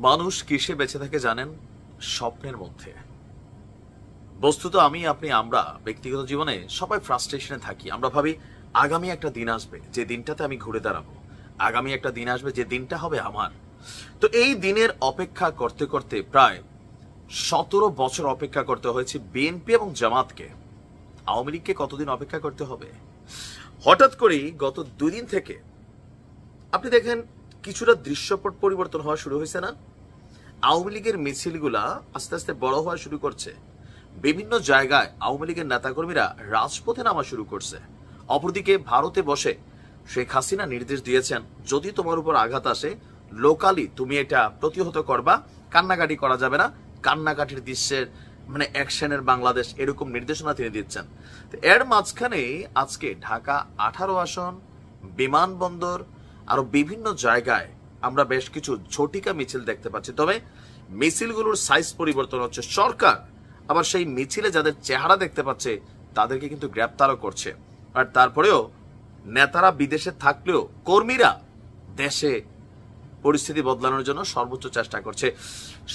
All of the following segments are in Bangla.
মানুষ কিসে বেঁচে থাকে জানেন? স্বপ্নের মধ্যে। বস্তুত আমি আপনি আমরা ব্যক্তিগত জীবনে সবাই ফ্রাস্ট্রেশনে থাকি। আমরা ভাবি আগামী একটা দিন আসবে যে দিনটাতে আমি ঘুরে দাঁড়াবো, আগামী একটা দিন আসবে যে দিনটা হবে আমার। তো এই দিনের অপেক্ষা করতে করতে প্রায় 17 বছর অপেক্ষা করতে হয়েছে বিএনপি এবং জামাতকে। আওয়ামী লীগকে কতদিন অপেক্ষা করতে হবে? হঠাৎ করেই গত 2 দিন থেকে আপনি দেখেন কিছুটা দৃশ্যপট পরিবর্তন হওয়া শুরু হয়েছে না? আওয়ামী লীগের মিছিলগুলা আস্তে আস্তে বড় হওয়া শুরু করছে। বিভিন্ন জায়গায় আওয়ামী লীগের নেতাকর্মীরা রাজপথে নামা শুরু করছে। অপরদিকে ভারতে বসে শেখ হাসিনা নির্দেশ দিয়েছেন, যদি তোমার উপর আঘাত আসে লোকালি তুমি এটা প্রতিহত করবা, কান্নাকাটি করা যাবে না, কান্নাকাটির দৃশ্যের মানে অ্যাকশনের বাংলাদেশ, এরকম নির্দেশনা তিনি দিচ্ছেন। এর মাঝখানে আজকে ঢাকা 18 আসন, বিমানবন্দর, আরো বিভিন্ন জায়গায় আমরা বেশ কিছু ঝটিকা মিছিল দেখতে পাচ্ছি। তবে মিছিলগুলোর সাইজ পরিবর্তন হচ্ছে। সরকার আবার সেই মিছিলে যাদের চেহারা দেখতে পাচ্ছে তাদেরকে কিন্তু গ্রেপ্তারও করছে। আর তারপরেও নেতারা বিদেশে থাকলেও কর্মীরা দেশে পরিস্থিতি বদলানোর জন্য সর্বোচ্চ চেষ্টা করছে।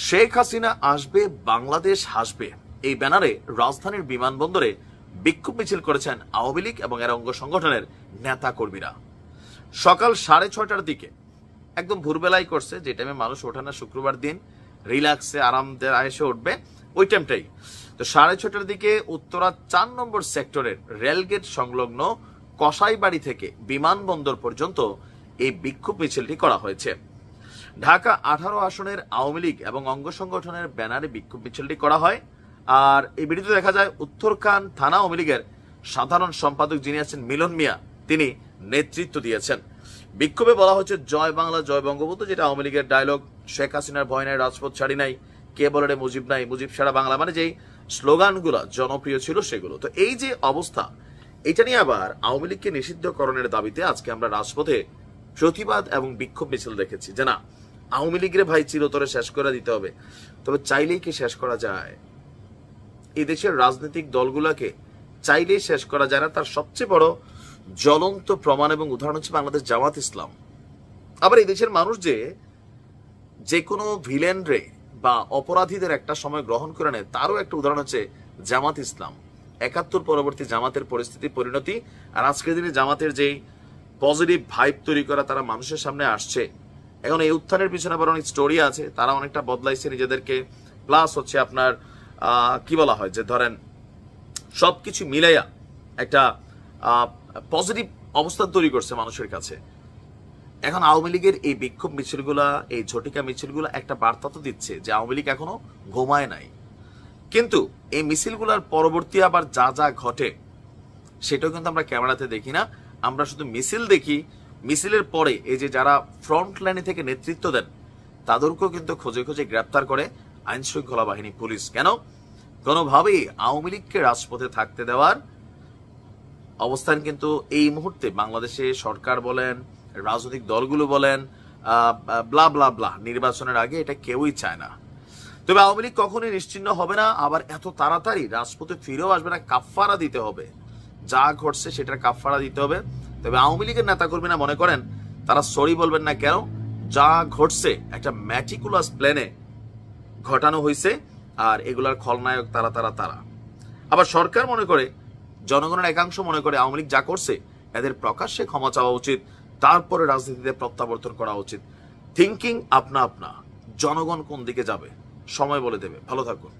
শেখ হাসিনা আসবে, বাংলাদেশ হাসবে, এই ব্যানারে রাজধানীর বিমানবন্দরে বিক্ষোভ মিছিল করেছেন আওয়ামী লীগ এবং এর অঙ্গ সংগঠনের নেতা কর্মীরা। সকাল 6:30টার দিকে, একদম ভোরবেলায় করছে, যে টাইমে মানুষ ওঠে না, শুক্রবার দিন রিল্যাক্সে আরামদের আয়েসে উঠবে ওই টাইমটাই। তো 6:30টার দিকে উত্তরা 4 নম্বর সেক্টরের রেলগেট সংলগ্ন কসাইবাড়ি থেকে বিমানবন্দর পর্যন্ত এই বিক্ষোভ মিছিলটি করা হয়েছে। ঢাকা 18 আসনের আওয়ামী লীগ এবং অঙ্গ সংগঠনের ব্যানারে বিক্ষোভ মিছিলটি করা হয়। আর এই ভিডিওতে দেখা যায় উত্তরখান থানা আওয়ামী লীগের সাধারণ সম্পাদক যিনি আছেন মিলন মিয়া, তিনি নেতৃত্ব দিয়েছেন। বিক্ষোভে বলা হচ্ছে জয় বাংলা জয় বঙ্গবন্ধু, যেটা আওয়ামী লীগের ডায়লগ। শেখ হাসিনার ভয় নাই, রাজপথ ছাড়ি নাই, কে বলে রে মুজিব নাই, মুজিব সারা বাংলা, মানে যেই স্লোগানগুলো জনপ্রিয় ছিল সেগুলো। তো এই যে অবস্থা, এটা নিয়ে আবার আওয়ামী লীগকে নিষিদ্ধকরণের দাবিতে আজকে আমরা রাজপথে প্রতিবাদ এবং বিক্ষোভ মিছিল দেখেছি যে না, আওয়ামী লীগের ভাই চিরতরে শেষ করে দিতে হবে। তবে চাইলেই কি শেষ করা যায়? এই দেশের রাজনৈতিক দলগুলোকে চাইলেই শেষ করা যায় না। তার সবচেয়ে বড় জ্বলন্ত প্রমাণ এবং উদাহরণ হচ্ছে বাংলাদেশ জামাত ইসলাম। আবার এই দেশের মানুষ যে কোনো ভিলেন রে বা অপরাধীদের একটা সময় গ্রহণ করে নেয়, তারও একটা উদাহরণ হচ্ছে জামাত ইসলাম। 71 পরবর্তী জামাতের পরিস্থিতি পরিণতি, আর আজকের দিনে জামাতের যেই পজিটিভ ভাইব তৈরি করা, তারা মানুষের সামনে আসছে। এখন এই উত্থানের পিছনে আবার অনেক স্টোরি আছে, তারা অনেকটা বদলাইছে নিজেদেরকে। প্লাস হচ্ছে আপনার কি বলা হয় যে ধরেন সবকিছু মিলাইয়া একটা পজিটিভ অবস্থান তৈরি করছে মানুষের কাছে। এখন আওয়ামী লীগের এই বিক্ষোভ মিছিলগুলা, এই ঝটিকা মিছিলগুলা একটা বার্তা তো দিচ্ছে যে আওয়ামী লীগ এখনো ঘুমায় নাই। কিন্তু এই মিছিলগুলার পরবর্তী আবার যা যা ঘটে সেটাও কিন্তু আমরা ক্যামেরাতে দেখি না, আমরা শুধু মিছিল দেখি। মিছিলের পরে এই যে যারা ফ্রন্ট লাইনে থেকে নেতৃত্ব দেন তাদেরকেও কিন্তু খোঁজে খোঁজে গ্রেপ্তার করে আইন শৃঙ্খলা বাহিনী, পুলিশ। কেন? কোনোভাবেই আওয়ামী লীগকে রাজপথে থাকতে দেওয়ার অবস্থান কিন্তু এই মুহূর্তে বাংলাদেশে সরকার বলেন, রাজনৈতিক দলগুলো বলেন, ব্লা ব্লা ব্লা, নির্বাচনের আগে এটা কেউই চায় না। তবে আওয়ামী লীগ কখনোই নিশ্চিহ্ন হবে না, আবার এত তাড়াতাড়ি রাজপথে ফিরেও আসবে না। কাফফারা দিতে হবে, যা ঘটছে সেটার কাফফারা দিতে হবে। তবে আওয়ামী লীগের নেতাকর্মীরা মনে করেন তারা সরি বলবেন না। কেন? যা ঘটছে একটা ম্যাটিকুলাস প্ল্যানে ঘটানো হয়েছে, আর এগুলার খলনায়ক তারা। আবার সরকার মনে করে, জনগণের একাংশ মনে করে আওয়ামী লীগ যা করছে এদের প্রকাশ্যে ক্ষমা চাওয়া উচিত, তারপরে রাজনীতিতে প্রত্যাবর্তন করা উচিত। থিঙ্কিং আপনা আপনা, জনগণ কোন দিকে যাবে সময় বলে দেবে। ভালো থাকুন।